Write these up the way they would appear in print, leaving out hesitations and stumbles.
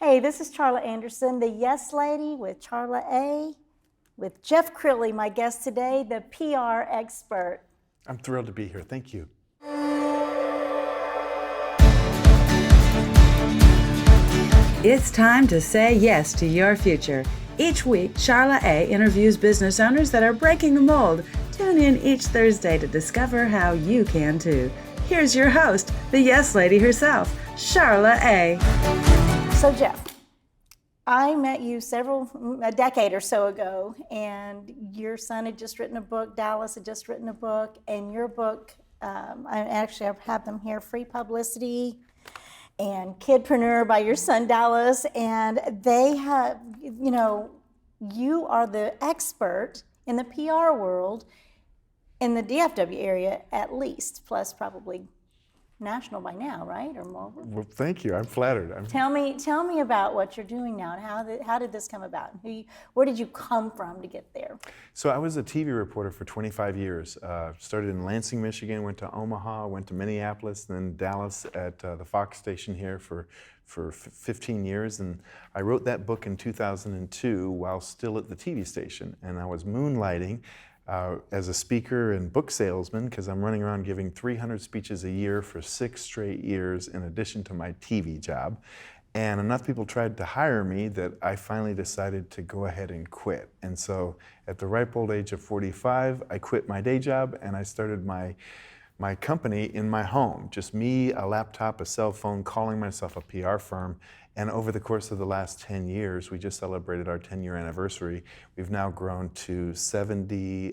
Hey, this is Charla Anderson, the Yes Lady with CharlaA, with Jeff Crilley, my guest today, the PR expert. I'm thrilled to be here. Thank you. It's time to say yes to your future. Each week, CharlaA interviews business owners that are breaking the mold. Tune in each Thursday to discover how you can too. Here's your host, the Yes Lady herself, CharlaA. So Jeff, I met you a decade or so ago, and your son had just written a book, Dallas had just written a book, and your book, I have them here, Free Publicity and Kidpreneur by your son Dallas, and they have, you are the expert in the PR world in the DFW area at least, plus probably national by now, right, or more? Well, thank you. I'm flattered. Tell me about what you're doing now, and how did this come about? Where did you come from to get there? So I was a TV reporter for 25 years. Started in Lansing, Michigan, went to Omaha, went to Minneapolis, then Dallas at the Fox station here for 15 years. And I wrote that book in 2002 while still at the TV station. And I was moonlighting as a speaker and book salesman, because I'm running around giving 300 speeches a year for 6 straight years in addition to my TV job. And enough people tried to hire me that I finally decided to go ahead and quit. And so at the ripe old age of 45, I quit my day job and I started my company in my home. Just me, a laptop, a cell phone, calling myself a PR firm. And over the course of the last 10 years, we just celebrated our 10-year anniversary. We've now grown to 70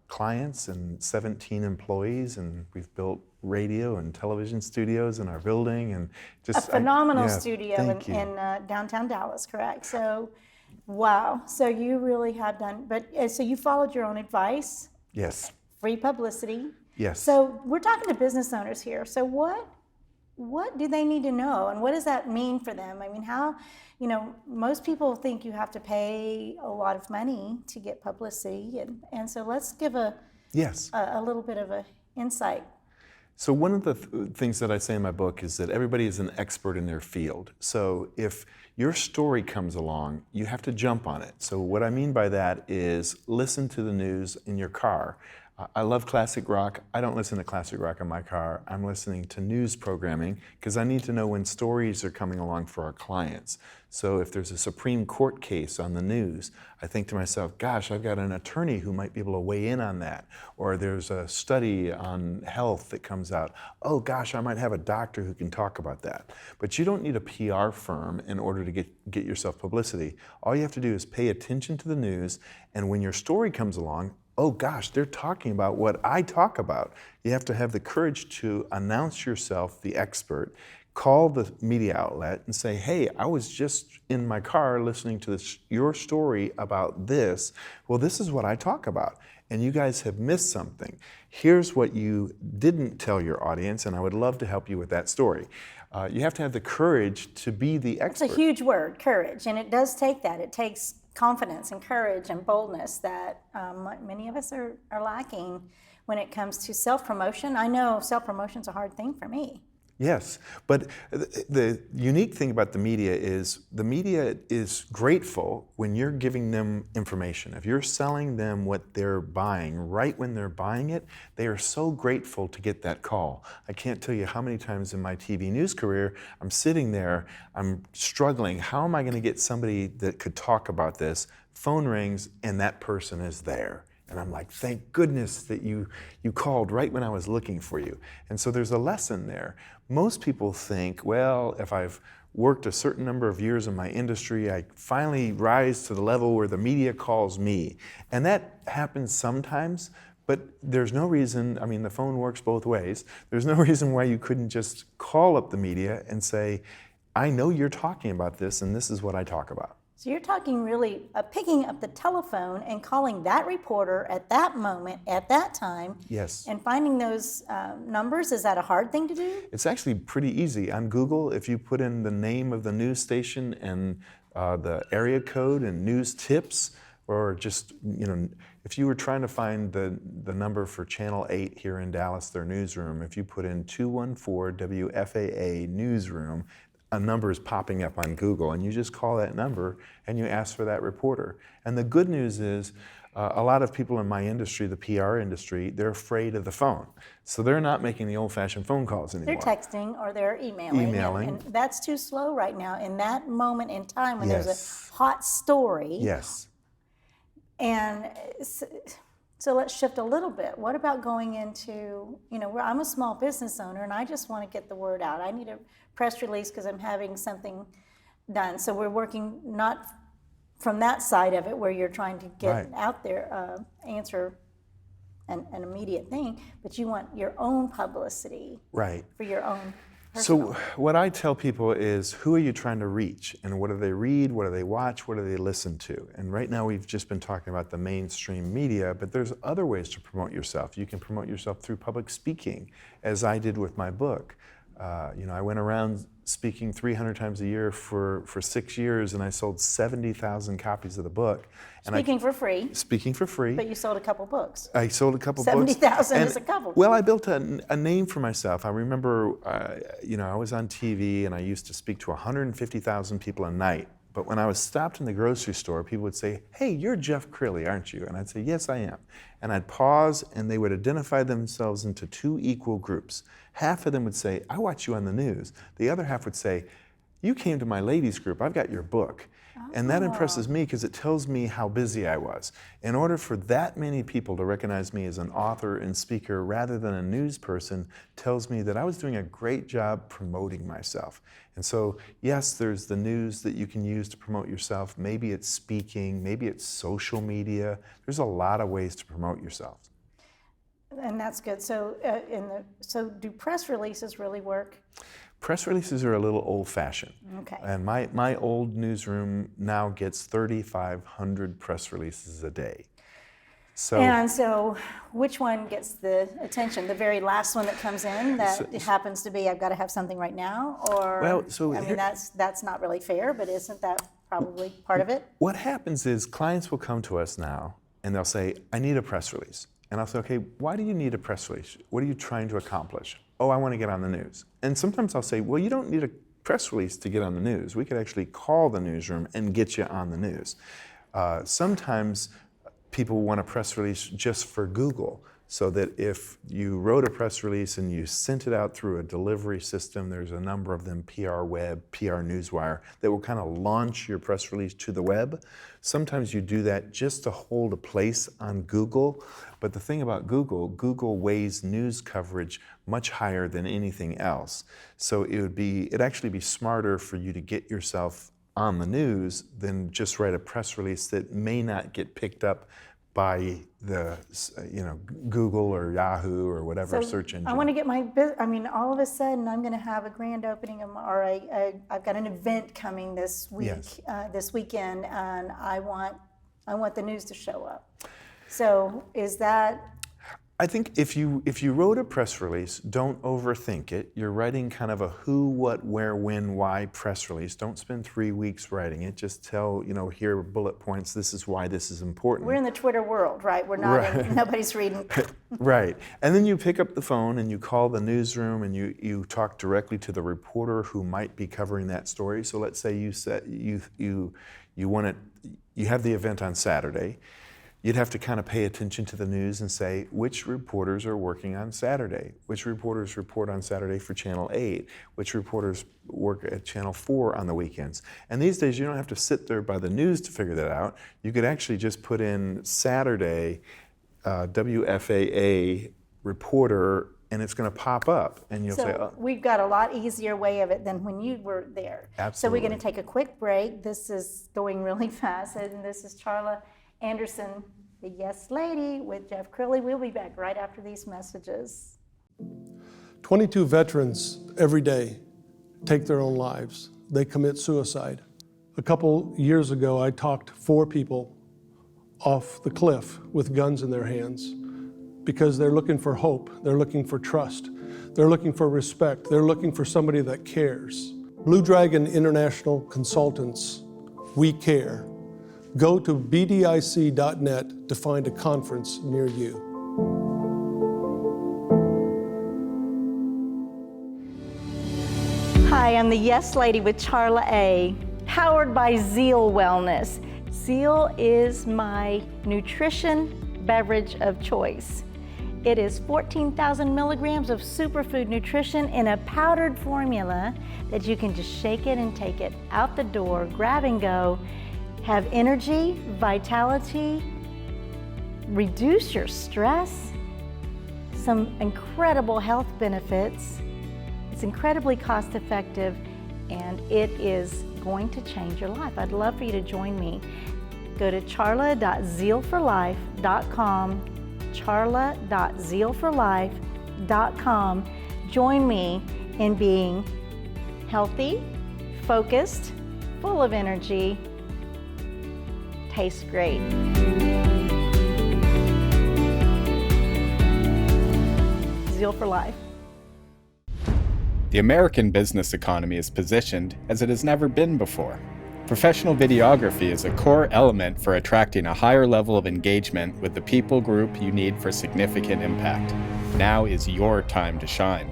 clients and 17 employees, and we've built radio and television studios in our building, and just a phenomenal studio in downtown Dallas, correct? So, wow. So you really have done, so you followed your own advice. Yes. Free publicity. Yes. So we're talking to business owners here. So what do they need to know, and what does that mean for them? I mean, how, most people think you have to pay a lot of money to get publicity, and so let's give a little bit of an insight. So one of the things that I say in my book is that everybody is an expert in their field. So if your story comes along, you have to jump on it. So what I mean by that is listen to the news in your car. I love classic rock. I don't listen to classic rock in my car. I'm listening to news programming because I need to know when stories are coming along for our clients. So if there's a Supreme Court case on the news, I think to myself, gosh, I've got an attorney who might be able to weigh in on that. Or there's a study on health that comes out. Oh gosh, I might have a doctor who can talk about that. But you don't need a PR firm in order to get yourself publicity. All you have to do is pay attention to the news, and when your story comes along, oh gosh, they're talking about what I talk about. You have to have the courage to announce yourself the expert, call the media outlet and say, hey, I was just in my car listening to your story about this. Well, this is what I talk about, and you guys have missed something. Here's what you didn't tell your audience, and I would love to help you with that story. You have to have the courage to be the expert. It's a huge word, courage, and it does take that. It takes confidence and courage and boldness that many of us are lacking when it comes to self-promotion. I know self-promotion's a hard thing for me. Yes, but the unique thing about the media is grateful when you're giving them information. If you're selling them what they're buying right when they're buying it, they are so grateful to get that call. I can't tell you how many times in my TV news career, I'm sitting there, I'm struggling. How am I going to get somebody that could talk about this? Phone rings and that person is there. And I'm like, thank goodness that you called right when I was looking for you. And so there's a lesson there. Most people think, well, if I've worked a certain number of years in my industry, I finally rise to the level where the media calls me. And that happens sometimes, but there's no reason, I mean, the phone works both ways. There's no reason why you couldn't just call up the media and say, I know you're talking about this, and this is what I talk about. So you're talking really picking up the telephone and calling that reporter at that moment, at that time. Yes. And finding those numbers. Is that a hard thing to do? It's actually pretty easy. On Google, if you put in the name of the news station and the area code and news tips, or just, if you were trying to find the number for Channel 8 here in Dallas, their newsroom, if you put in 214 WFAA newsroom, a number is popping up on Google, and you just call that number and you ask for that reporter. And the good news is, a lot of people in my industry, the PR industry, they're afraid of the phone. So they're not making the old-fashioned phone calls anymore. They're texting or they're emailing. And that's too slow right now. In that moment in time when there's a hot story. Yes. And so let's shift a little bit. What about going into, I'm a small business owner and I just want to get the word out. I need a press release because I'm having something done. So we're working not from that side of it where you're trying to get out there, answer an immediate thing, but you want your own publicity for your own personal. So what I tell people is, who are you trying to reach? And what do they read? What do they watch? What do they listen to? And right now we've just been talking about the mainstream media, but there's other ways to promote yourself. You can promote yourself through public speaking, as I did with my book. I went around speaking 300 times a year for 6 years, and I sold 70,000 copies of the book. And Speaking for free. Speaking for free. But you sold a couple books. I sold a couple books. 70,000 is a couple. Well, I built a name for myself. I remember, I was on TV, and I used to speak to 150,000 people a night. But when I was stopped in the grocery store, people would say, "Hey, you're Jeff Crilley, aren't you?" And I'd say, "Yes, I am." And I'd pause, and they would identify themselves into two equal groups. Half of them would say, "I watch you on the news." The other half would say, "You came to my ladies group, I've got your book." And that impresses me because it tells me how busy I was. In order for that many people to recognize me as an author and speaker rather than a news person tells me that I was doing a great job promoting myself. And so, yes, there's the news that you can use to promote yourself. Maybe it's speaking, maybe it's social media. There's a lot of ways to promote yourself. And that's good. So, so do press releases really work? Press releases are a little old-fashioned. Okay. And my old newsroom now gets 3,500 press releases a day. So which one gets the attention? The very last one that comes in that happens to be, I've got to have something right now? Or, that's not really fair, but isn't that probably part of it? What happens is clients will come to us now and they'll say, "I need a press release." And I'll say, "Okay, why do you need a press release? What are you trying to accomplish?" "Oh, I want to get on the news." And sometimes I'll say, "Well, you don't need a press release to get on the news. We could actually call the newsroom and get you on the news." Sometimes people want a press release just for Google, so that if you wrote a press release and you sent it out through a delivery system, there's a number of them, PR Web, PR Newswire, that will kind of launch your press release to the web. Sometimes you do that just to hold a place on Google. But the thing about Google weighs news coverage much higher than anything else. So it'd actually be smarter for you to get yourself on the news than just write a press release that may not get picked up by the Google or Yahoo or whatever search engine. I want to get all of a sudden I'm going to have a grand opening or I've got an event coming this week, this weekend, and I want the news to show up. So is that? I think if you wrote a press release, don't overthink it. You're writing kind of a who, what, where, when, why press release. Don't spend 3 weeks writing it. Just tell, here are bullet points. This is why this is important. We're in the Twitter world, right? We're not, nobody's reading. Right. And then you pick up the phone and you call the newsroom and you talk directly to the reporter who might be covering that story. So let's say you have the event on Saturday. You'd have to kind of pay attention to the news and say, which reporters are working on Saturday? Which reporters report on Saturday for Channel 8? Which reporters work at Channel 4 on the weekends? And these days, you don't have to sit there by the news to figure that out. You could actually just put in Saturday, WFAA reporter, and it's going to pop up. And you'll say, "Oh." We've got a lot easier way of it than when you were there. Absolutely. So we're going to take a quick break. This is going really fast, and this is Charla Anderson, the Yes Lady, with Jeff Crilley. We'll be back right after these messages. 22 veterans every day take their own lives. They commit suicide. A couple years ago, I talked 4 people off the cliff with guns in their hands because they're looking for hope. They're looking for trust. They're looking for respect. They're looking for somebody that cares. Blue Dragon International Consultants, we care. Go to bdic.net to find a conference near you. Hi, Hi, I'm the Yes Lady with CharlaA, powered by Zeal Wellness. Zeal is my nutrition beverage of choice. It is 14,000 milligrams of superfood nutrition in a powdered formula that you can just shake it and take it out the door, grab and go, have energy, vitality, reduce your stress, some incredible health benefits. It's incredibly cost effective and it is going to change your life. I'd love for you to join me. Go to charla.zealforlife.com, charla.zealforlife.com. Join me in being healthy, focused, full of energy, tastes great. Zeal for Life. The American business economy is positioned as it has never been before. Professional videography is a core element for attracting a higher level of engagement with the people group you need for significant impact. Now is your time to shine.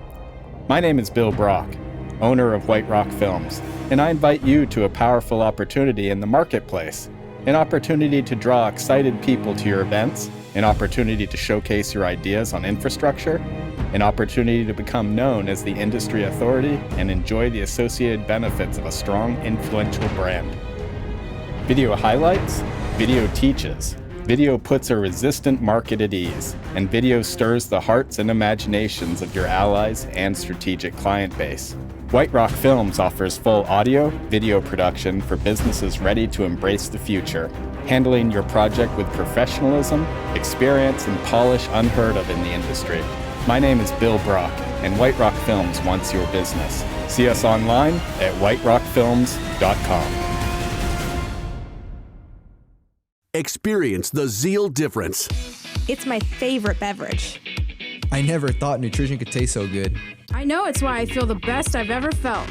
My name is Bill Brock, owner of White Rock Films, and I invite you to a powerful opportunity in the marketplace. An opportunity to draw excited people to your events, an opportunity to showcase your ideas on infrastructure, an opportunity to become known as the industry authority and enjoy the associated benefits of a strong, influential brand. Video highlights, video teaches. Video puts a resistant market at ease, and video stirs the hearts and imaginations of your allies and strategic client base. White Rock Films offers full audio, video production for businesses ready to embrace the future, handling your project with professionalism, experience, and polish unheard of in the industry. My name is Bill Brock, and White Rock Films wants your business. See us online at whiterockfilms.com. Experience the Zeal difference. It's my favorite beverage. I never thought nutrition could taste so good. I know it's why I feel the best I've ever felt.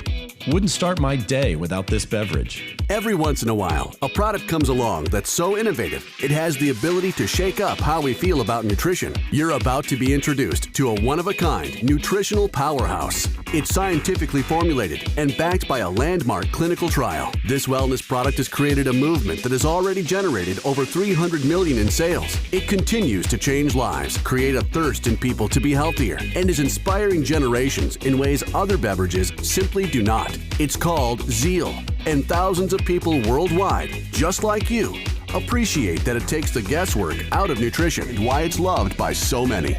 Wouldn't start my day without this beverage. Every once in a while, a product comes along that's so innovative, it has the ability to shake up how we feel about nutrition. You're about to be introduced to a one-of-a-kind nutritional powerhouse. It's scientifically formulated and backed by a landmark clinical trial. This wellness product has created a movement that has already generated over $300 million in sales. It continues to change lives, create a thirst in people to be healthier, and is inspiring generations in ways other beverages simply do not. It's called Zeal, and thousands of people worldwide, just like you, appreciate that it takes the guesswork out of nutrition and why it's loved by so many.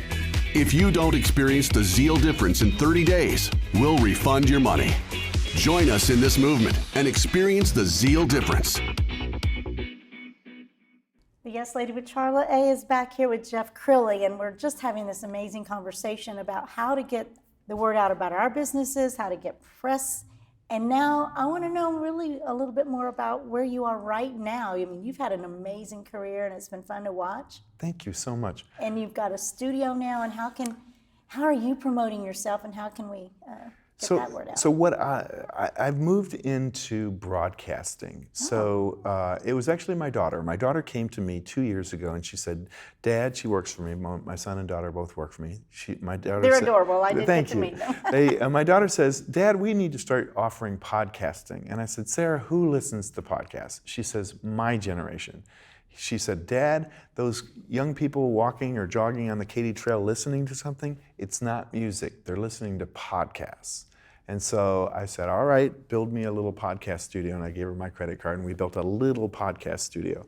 If you don't experience the Zeal difference in 30 days, we'll refund your money. Join us in this movement and experience the Zeal difference. The Yes Lady with CharlaA is back here with Jeff Crilley, and we're just having this amazing conversation about how to get the word out about our businesses, how to get press. And now I want to know really a little bit more about where you are right now. I mean, you've had an amazing career and it's been fun to watch. Thank you so much. And you've got a studio now, and how are you promoting yourself, and how can we get that word out? So what I've moved into broadcasting. So it was actually my daughter. My daughter came to me 2 years ago and she said, Dad, she works for me. My son and daughter both work for me. They're adorable. I did get to meet them. My daughter says, Dad, we need to start offering podcasting. And I said, Sarah, who listens to podcasts? She says, my generation. She said, Dad, those young people walking or jogging on the Katy Trail listening to something, it's not music. They're listening to podcasts. And so I said, all right, build me a little podcast studio. And I gave her my credit card, and we built a little podcast studio.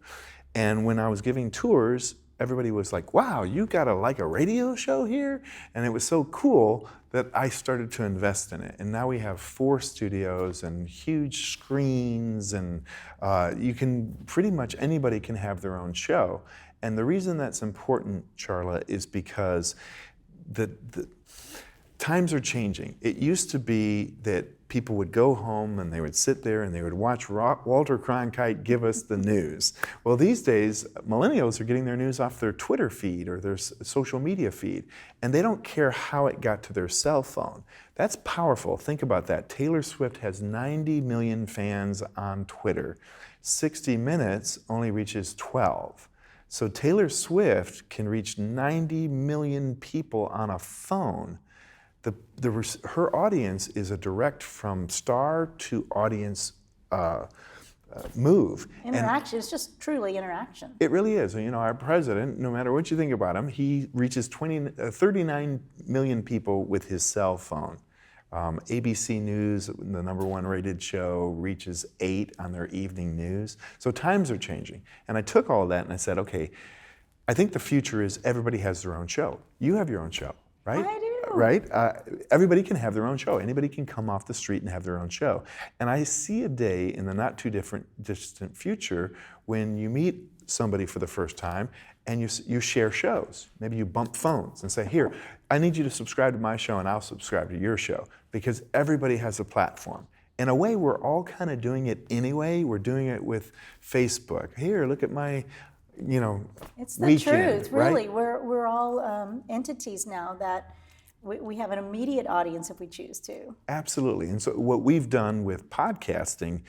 And when I was giving tours, everybody was like, wow, you got a radio show here? And it was so cool that I started to invest in it. And now we have 4 studios and huge screens, and pretty much anybody can have their own show. And the reason that's important, Charla, is because the times are changing. It used to be that people would go home and they would sit there and they would watch Walter Cronkite give us the news. Well, these days, millennials are getting their news off their Twitter feed or their social media feed, and they don't care how it got to their cell phone. That's powerful. Think about that. Taylor Swift has 90 million fans on Twitter. 60 Minutes only reaches 12. So Taylor Swift can reach 90 million people on a phone. her audience is a direct from star to audience move. Interaction, it's just truly interaction. It really is. You know, our president, no matter what you think about him, he reaches 39 million people with his cell phone. ABC News, the #1 rated show, reaches 8 on their evening news. So times are changing. And I took all of that and I said, okay, I think the future is everybody has their own show. You have your own show, right? I do. Right? Everybody can have their own show. Anybody can come off the street and have their own show. And I see a day in the not too distant future when you meet somebody for the first time and you share shows. Maybe you bump phones and say, here, I need you to subscribe to my show and I'll subscribe to your show, because everybody has a platform. In a way, we're all kind of doing it anyway. We're doing it with Facebook. Here, look at my, It's the weekend, truth, really. right? We're all entities now that we have an immediate audience if we choose to. Absolutely. And so what we've done with podcasting,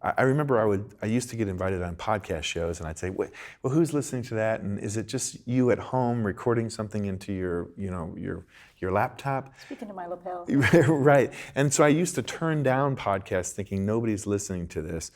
I remember I used to get invited on podcast shows and I'd say, well, who's listening to that? And is it just you at home recording something into your laptop? Speaking to my lapel. Right. And so I used to turn down podcasts thinking nobody's listening to this.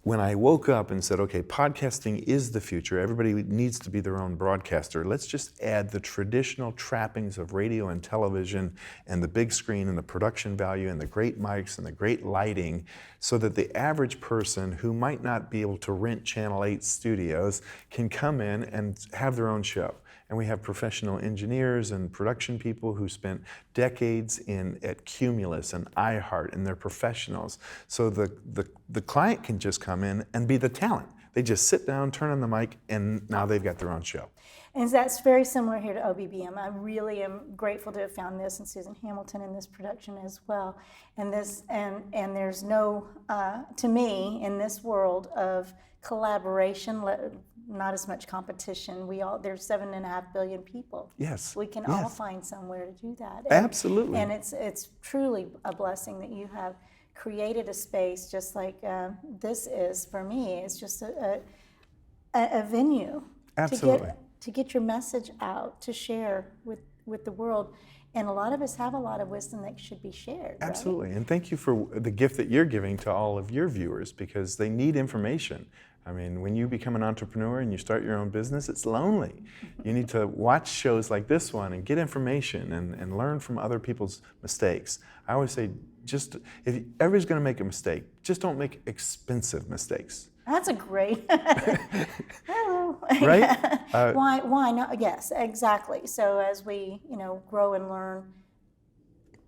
When I woke up and said, okay, podcasting is the future, everybody needs to be their own broadcaster, let's just add the traditional trappings of radio and television and the big screen and the production value and the great mics and the great lighting, so that the average person who might not be able to rent Channel 8 studios can come in and have their own show. And we have professional engineers and production people who spent decades at Cumulus and iHeart, and they're professionals. So the client can just come in and be the talent. They just sit down, turn on the mic, and now they've got their own show. And that's very similar here to OBBM. I really am grateful to have found this and Susan Hamilton in this production as well. And there's no, to me, in this world of collaboration, not as much competition. There's 7.5 billion people. Yes. We can all find somewhere to do that. Absolutely. And it's truly a blessing that you have created a space just like this is for me. It's just a venue. Absolutely. To get your message out, to share with the world. And a lot of us have a lot of wisdom that should be shared. Absolutely. Right? And thank you for the gift that you're giving to all of your viewers, because they need information. I mean, when you become an entrepreneur and you start your own business, it's lonely. You need to watch shows like this one and get information and learn from other people's mistakes. I always say, if everybody's going to make a mistake, just don't make expensive mistakes. That's a great. Hello. Right? Why not? Yes, exactly. So as we grow and learn,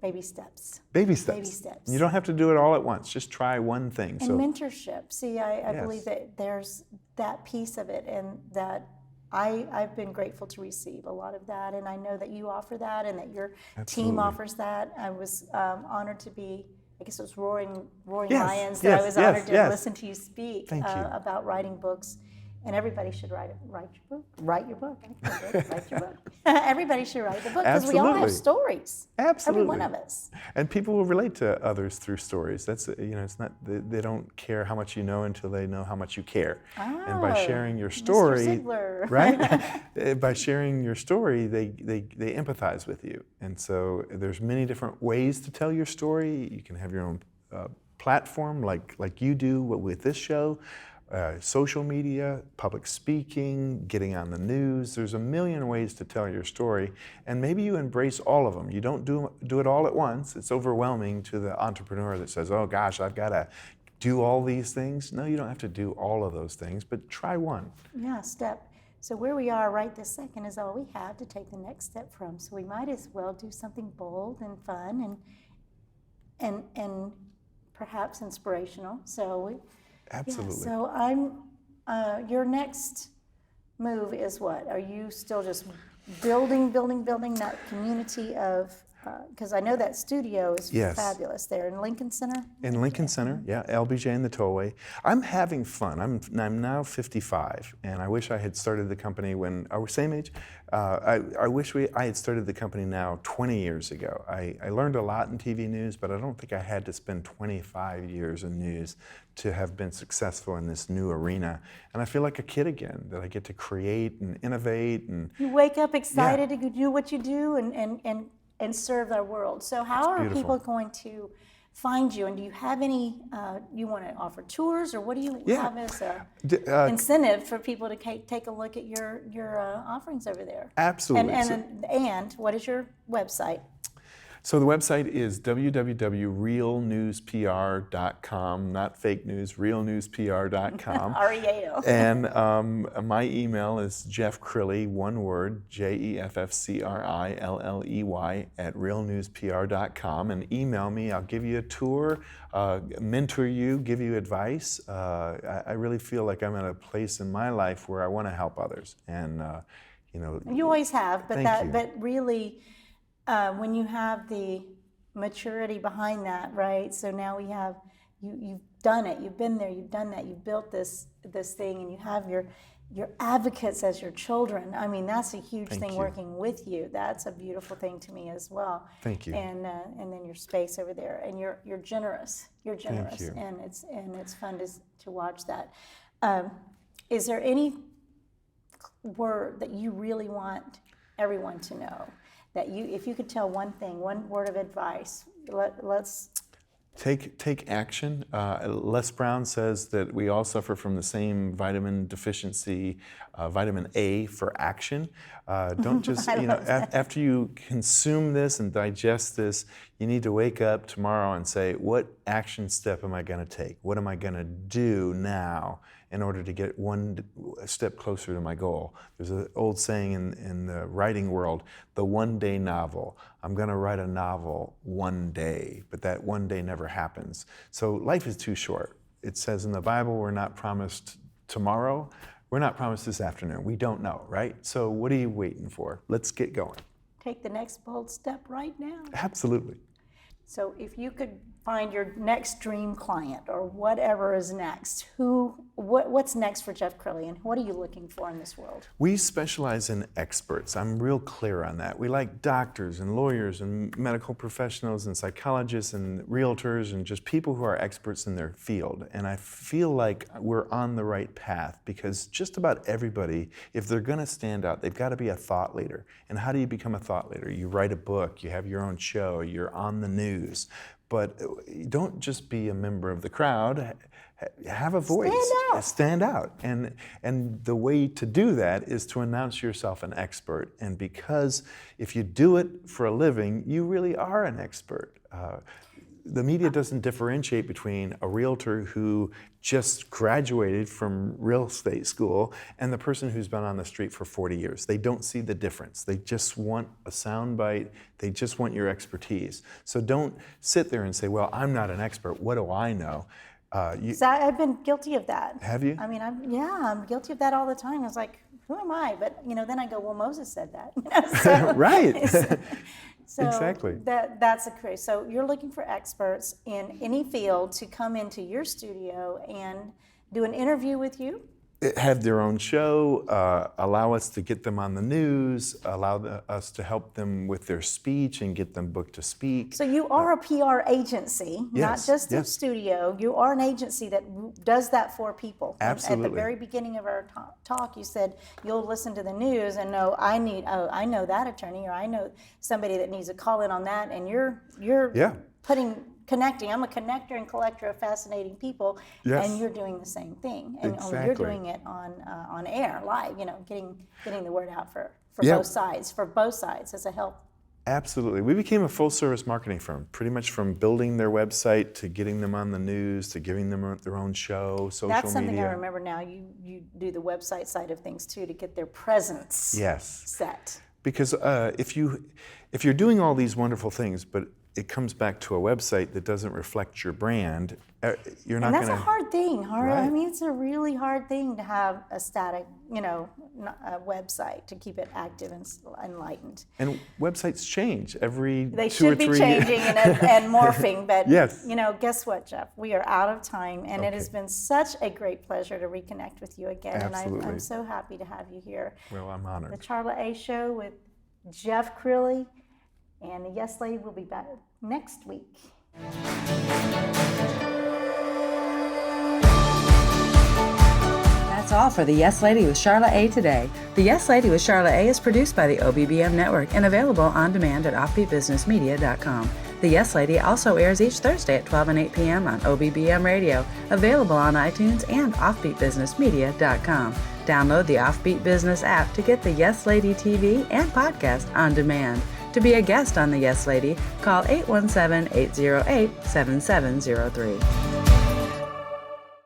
baby steps. Baby steps. Baby steps. You don't have to do it all at once. Just try one thing. And mentorship. See, I believe that there's that piece of it, and that I've been grateful to receive a lot of that, and I know that you offer that, and that your team offers that. I was honored to be. I guess it was Roaring Lions that I was honored to listen to you speak about writing books. And everybody should write your book. Write your book. Write your book. Everybody should write the book, because we all have stories. Absolutely. Every one of us. And people will relate to others through stories. That's it's not they don't care how much you know until they know how much you care. Oh, and by sharing your story, Mr. Ziglar. right? By sharing your story, they empathize with you. And so there's many different ways to tell your story. You can have your own platform, like you do with this show. Social media, public speaking, getting on the news. There's a million ways to tell your story, and maybe you embrace all of them. You don't do it all at once. It's overwhelming to the entrepreneur that says, oh gosh, I've got to do all these things. No, you don't have to do all of those things, but try one. Yeah, step. So where we are right this second is all we have to take the next step from. So we might as well do something bold and fun and perhaps inspirational. So Absolutely. Yeah, so your next move is what? Are you still just building that community of, because I know that studio is fabulous there in Lincoln Center? In Lincoln Center, yeah, LBJ and the Tollway. I'm having fun. I'm now 55, and I wish I had started the company when, are we same age? I wish I had started the company now 20 years ago. I learned a lot in TV news, but I don't think I had to spend 25 years in news to have been successful in this new arena. And I feel like a kid again, that I get to create and innovate. And you wake up excited to do what you do, and and serve our world. So how are beautiful. people going to find you? And do you have any, you want to offer tours, or what do you have as a incentive for people to take a look at your offerings over there? Absolutely. And what is your website? So the website is www.realnewspr.com, not fake news, realnewspr.com. REAL. And my email is Jeff Crilley, one word, JEFFCRILLEY @realnewspr.com. And email me. I'll give you a tour, mentor you, give you advice. I really feel like I'm at a place in my life where I want to help others. And You always have, but Thank you. but really, when you have the maturity behind that, right? So now we have you've done it, you've been there, you've done that, you've built this thing, and you have your advocates as your children. I mean, that's a huge Thank thing you. working with you. That's a beautiful thing to me as well. Thank you. And then your space over there, and you're generous. You're generous, you. and it's fun to watch that. Is there any word that you really want everyone to know? That if you could tell one thing, one word of advice, let's Take action. Les Brown says that we all suffer from the same vitamin deficiency, vitamin A for action. Don't just, after you consume this and digest this, you need to wake up tomorrow and say, what action step am I going to take? What am I going to do now in order to get one step closer to my goal? There's an old saying in the writing world, the one-day novel. I'm going to write a novel one day, but that one day never happens. So life is too short. It says in the Bible, we're not promised tomorrow. We're not promised this afternoon. We don't know, right? So what are you waiting for? Let's get going. take the next bold step right now. Absolutely. So if you could find your next dream client or whatever is next, what's next for Jeff Crilley, and what are you looking for in this world? We specialize in experts. I'm real clear on that. We like doctors and lawyers and medical professionals and psychologists and realtors and just people who are experts in their field. And I feel like we're on the right path because just about everybody, if they're going to stand out, they've got to be a thought leader. And how do you become a thought leader? You write a book, you have your own show, you're on the news. But don't just be a member of the crowd. Have a voice. Stand out. And the way to do that is to announce yourself an expert. And because if you do it for a living, you really are an expert. The media doesn't differentiate between a realtor who just graduated from real estate school and the person who's been on the street for 40 years. They don't see the difference. They just want a soundbite. They just want your expertise. So don't sit there and say, well, I'm not an expert. What do I know? I've been guilty of that. Have you? I mean, I'm guilty of that all the time. I was like, who am I? But then I go, well, Moses said that. Right. So exactly. That's a crazy. So you're looking for experts in any field to come into your studio and do an interview with you? Have their own show, allow us to get them on the news, allow us to help them with their speech and get them booked to speak. So you are a PR agency, not just a studio. You are an agency that does that for people. Absolutely. At the very beginning of our talk, you said you'll listen to the news and know, I know that attorney, or I know somebody that needs a call in on that, and you're connecting. I'm a connector and collector of fascinating people, and you're doing the same thing. And only you're doing it on air, live. Getting the word out for both sides as a help. Absolutely. We became a full-service marketing firm, pretty much from building their website to getting them on the news to giving them their own show, social media. That's something I remember now. You do the website side of things too to get their presence set. Because if you're doing all these wonderful things, but it comes back to a website that doesn't reflect your brand, you're not going to... And that's a hard thing. Right. I mean, it's a really hard thing to have a static, a website to keep it active and enlightened. And websites change every They 2 or 3 should be changing and morphing, but yes. Guess what, Jeff? We are out of time, and it has been such a great pleasure to reconnect with you again. Absolutely. And I'm so happy to have you here. Well, I'm honored. The CharlaA Show with Jeff Crilley. And the Yes Lady will be back next week. That's Call for the Yes Lady with CharlaA today. The Yes Lady with CharlaA is produced by the OBBM Network and available on demand at offbeatbusinessmedia.com. The Yes Lady also airs each Thursday at 12 and 8 p.m. on OBBM Radio, available on iTunes and offbeatbusinessmedia.com. Download the Offbeat Business app to get the Yes Lady TV and podcast on demand. To be a guest on the Yes Lady, call 817-808-7703.